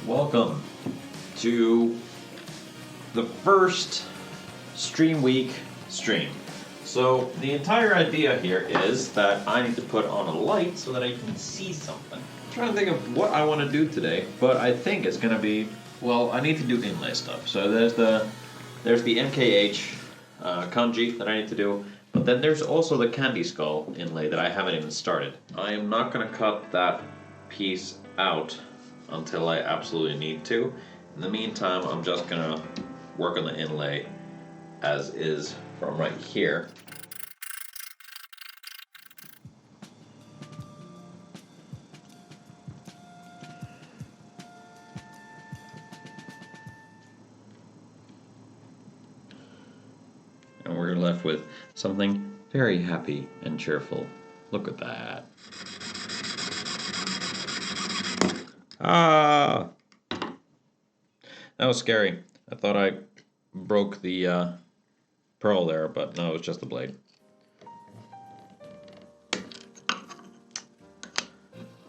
Welcome to the first stream week stream. So the entire idea here is that I need to put on a light so that I can see something. I'm trying to think of what I want to do today, but I think it's going to be, well, I need to do inlay stuff. So there's the MKH kanji that I need to do, but then there's also the candy skull inlay that I haven't even started. I am not going to cut that piece out until I absolutely need to. In the meantime, I'm just gonna work on the inlay as is from right here. And we're left with something very happy and cheerful. Look at that. Ah! That was scary. I thought I broke the pearl there, but no, it was just the blade.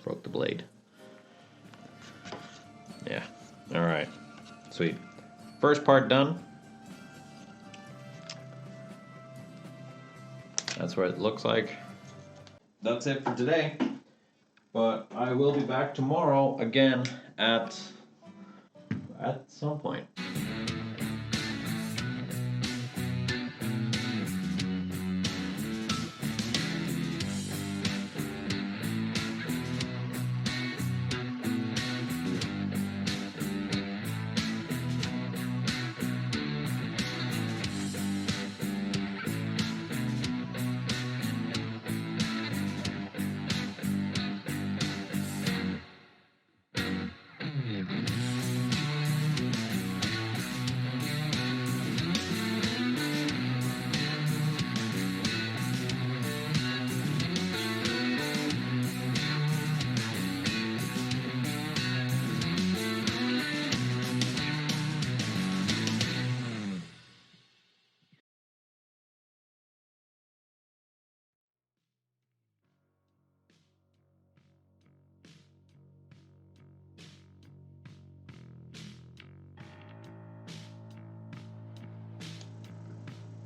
Broke the blade. Yeah. Alright. Sweet. First part done. That's what it looks like. That's it for today. But I will be back tomorrow again at some point.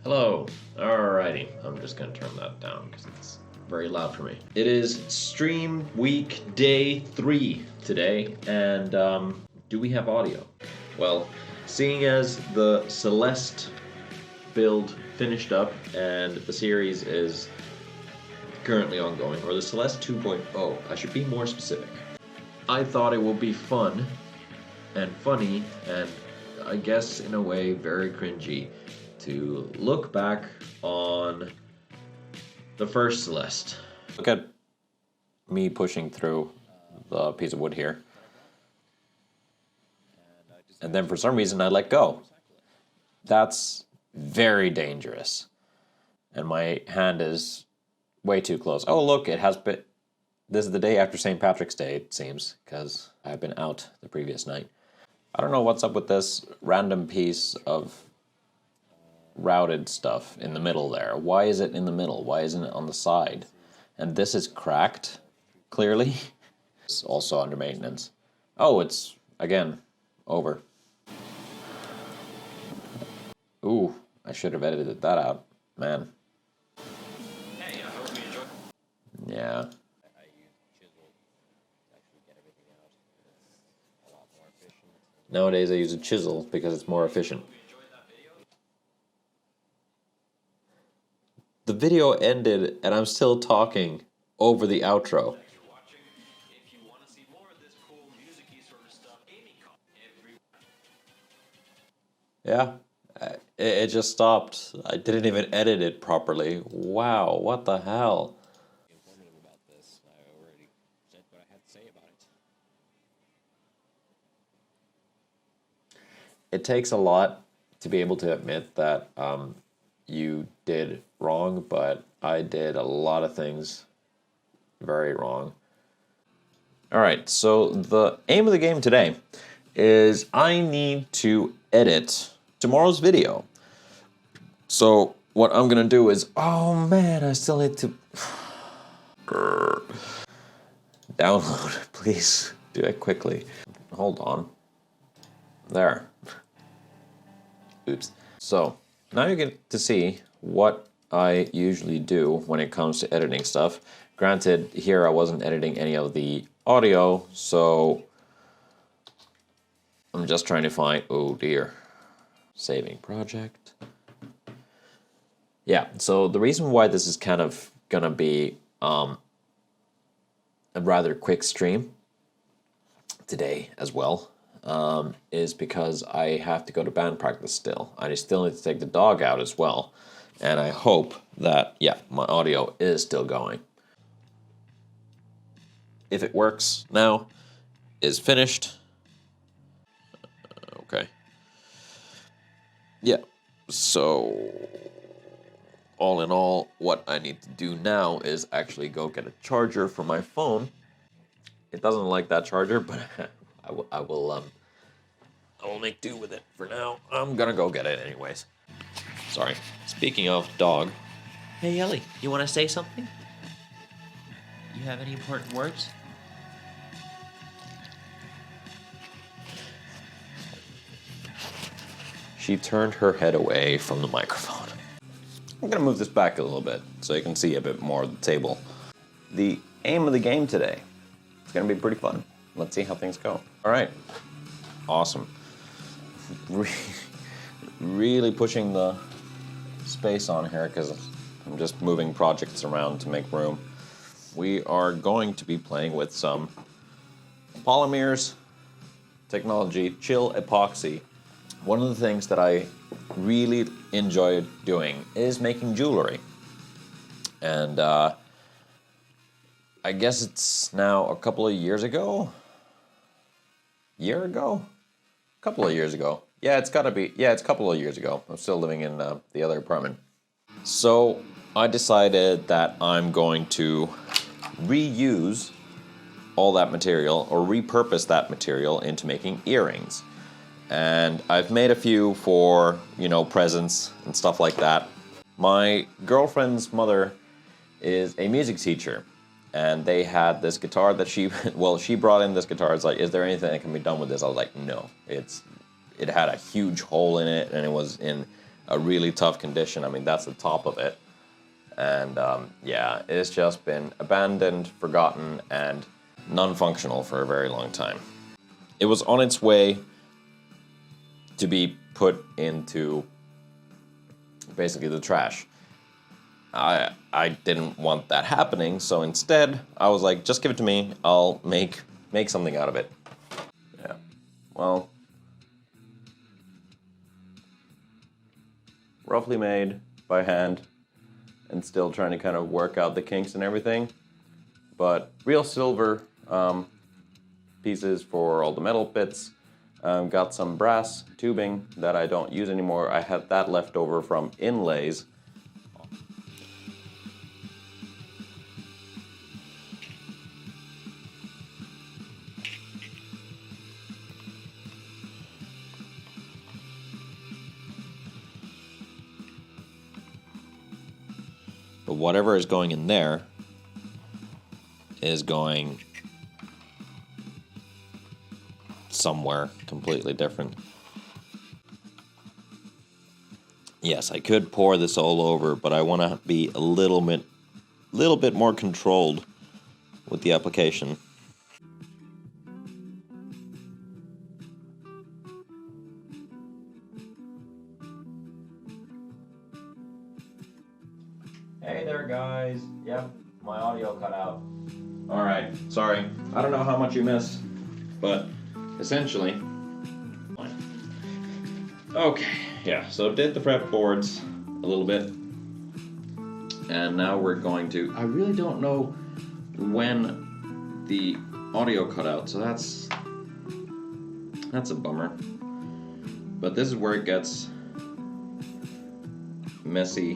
Hello. Alrighty. I'm just gonna turn that down because it's very loud for me. It is stream week day 3 today, and do we have audio? Well, seeing as the Celeste build finished up and the series is currently ongoing, or the Celeste 2.0, I should be more specific. I thought it would be fun and funny and I guess in a way very cringy to look back on the first Celeste. Look at me pushing through the piece of wood here. And then for some reason I let go. That's very dangerous. And my hand is way too close. Oh look, it has been... This is the day after St. Patrick's Day, it seems, because I've been out the previous night. I don't know what's up with this random piece of routed stuff in the middle there. Why is it in the middle? Why isn't it on the side? And this is cracked, clearly. It's also under maintenance. Oh, it's, again, over. Ooh, I should have edited that out. Man. Hey, I hope you enjoy. Yeah. I use chisel to actually get everything out. It's a lot more efficient. Nowadays I use a chisel because it's more efficient. The video ended and I'm still talking over the outro. Thanks for watching. If you want to see more of this cool music-y sort of stuff, Amy Yeah, it just stopped. I didn't even edit it properly. Wow, what the hell? informative about this. I already said what I had to say about it. It takes a lot to be able to admit that you did wrong, but I did a lot of things very wrong. Alright, so the aim of the game today is I need to edit tomorrow's video. So what I'm gonna do is, oh man, I still need to download, please do it quickly. hold on. There. Oops. So, now you get to see what I usually do when it comes to editing stuff. Granted, here I wasn't editing any of the audio, so I'm just trying to find, oh dear, saving project. Yeah, so the reason why this is kind of gonna be a rather quick stream today as well is because I have to go to band practice still. I still need to take the dog out as well. And I hope that, yeah, my audio is still going. If it works now, is finished. Okay. Yeah, so all in all, what I need to do now is actually go get a charger for my phone. It doesn't like that charger, but I will make do with it for now. I'm gonna go get it anyways. Sorry. Speaking of dog. Hey Ellie, you want to say something? You have any important words? She turned her head away from the microphone. I'm gonna move this back a little bit so you can see a bit more of the table. The aim of the game today is gonna be pretty fun. Let's see how things go. All right, awesome. Really pushing the space on here because I'm just moving projects around to make room. We are going to be playing with some polymers technology, chill epoxy. One of the things that I really enjoy doing is making jewelry. And I guess it's now a couple of years ago? Year ago? A couple of years ago. Yeah, it's gotta be. Yeah, it's a couple of years ago. I'm still living in the other apartment. So I decided that I'm going to reuse all that material or repurpose that material into making earrings. And I've made a few for, you know, presents and stuff like that. My girlfriend's mother is a music teacher, and they had this guitar that she brought in this guitar. It's like, is there anything that can be done with this? I was like, no. It had a huge hole in it, and it was in a really tough condition. I mean, that's the top of it. And yeah, it's just been abandoned, forgotten, and non-functional for a very long time. It was on its way to be put into basically the trash. I didn't want that happening, so instead I was like, just give it to me, I'll make something out of it. Yeah, well, roughly made by hand and still trying to kind of work out the kinks and everything, but real silver pieces for all the metal bits. Got some brass tubing that I don't use anymore. I had that left over from inlays. But whatever is going in there is going somewhere completely different. Yes, I could pour this all over, but I want to be a little bit more controlled with the application. Hey there, guys. Yep, my audio cut out. All right, sorry. I don't know how much you missed, but essentially, okay, yeah, so did the fretboards a little bit, and now we're going to, I really don't know when the audio cut out, so that's a bummer, but this is where it gets messy,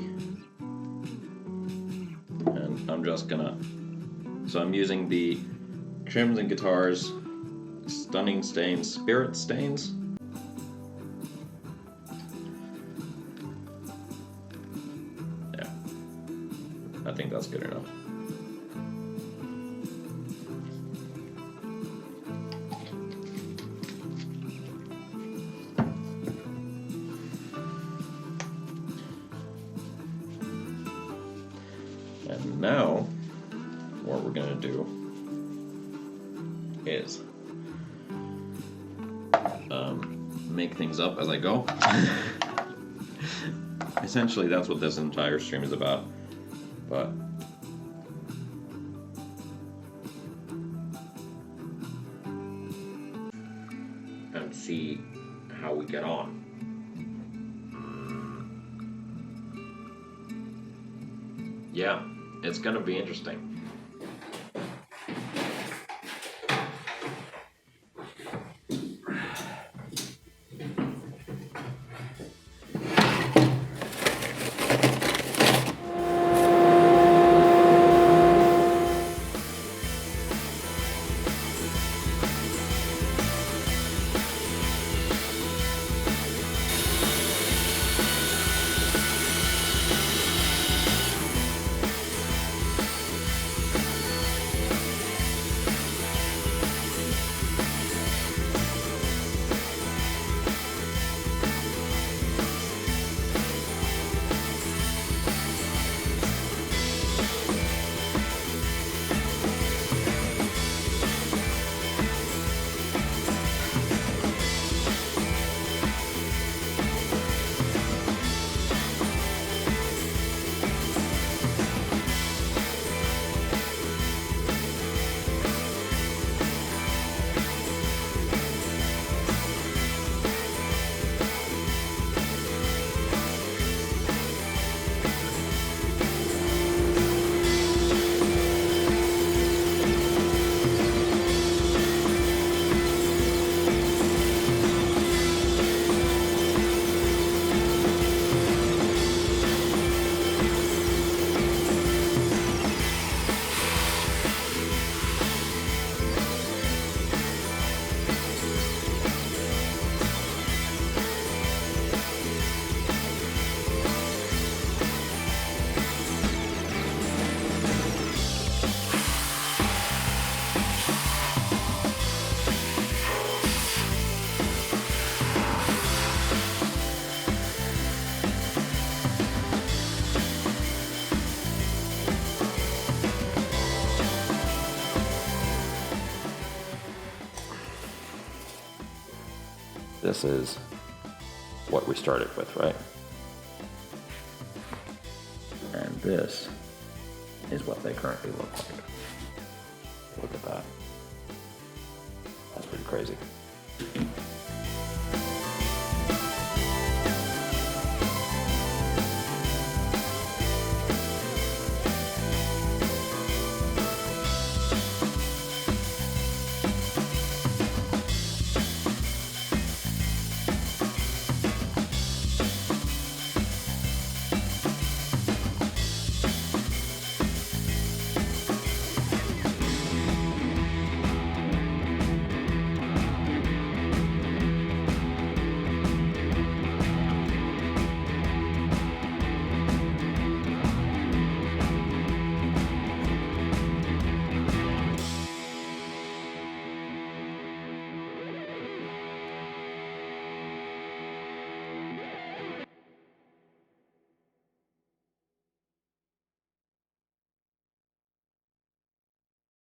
and I'm just gonna, so I'm using the Trims and Guitars Stunning Stains Spirit Stains. Yeah, I think that's good enough. now, what we're gonna do is make things up as I go. Essentially, that's what this entire stream is about. But and see how we get on. Yeah, it's gonna be interesting. This is what we started with, right? And this is what they currently look like. Look at that. That's pretty crazy.